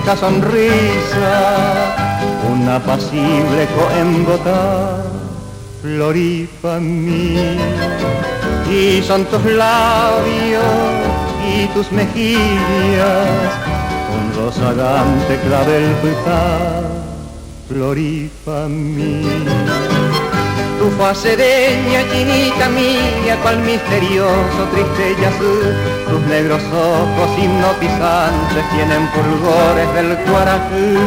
fresca sonrisa, un apacible eco en Bogotá, florí pa' mí. Y son tus labios y tus mejillas, un rozagante clavel frutal, florí pa' mí. Tu faz sereña, chinita mía, cual misterioso triste yazú, tus negros ojos hipnotizantes tienen fulgores del Guaracú.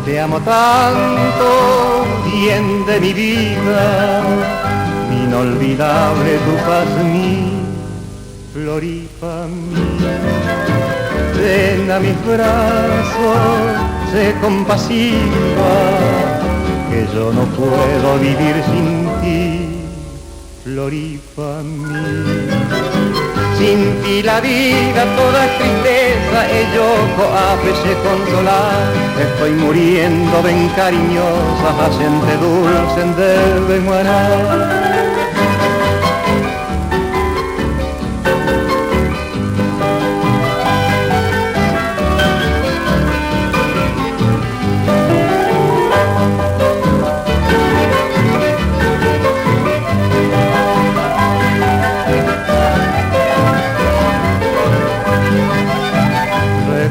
Te amo tanto, bien de mi vida, mi inolvidable tu jazmín, florí pa' mí. Ven a mis brazos, sé compasiva, que yo no puedo vivir sin ti, florí pa' mí. Sin ti la vida toda es tristeza, ello a veces consolar. Estoy muriendo, ven cariñosa, gente dulce debe morar.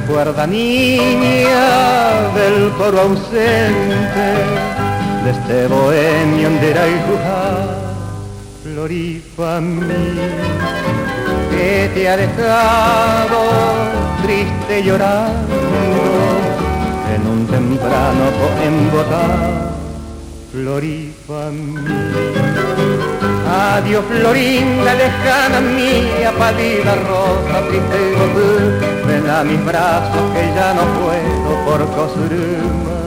Recuerda, niña, del coro ausente, de este bohemio en Derayruja, florí pa' mí, que te ha dejado triste llorando en un temprano en Bogotá, florí pa' mí. Adiós, Florinda, lejana mía, pálida rosa, triste y gozú, ven a mis brazos que ya no puedo por construir más.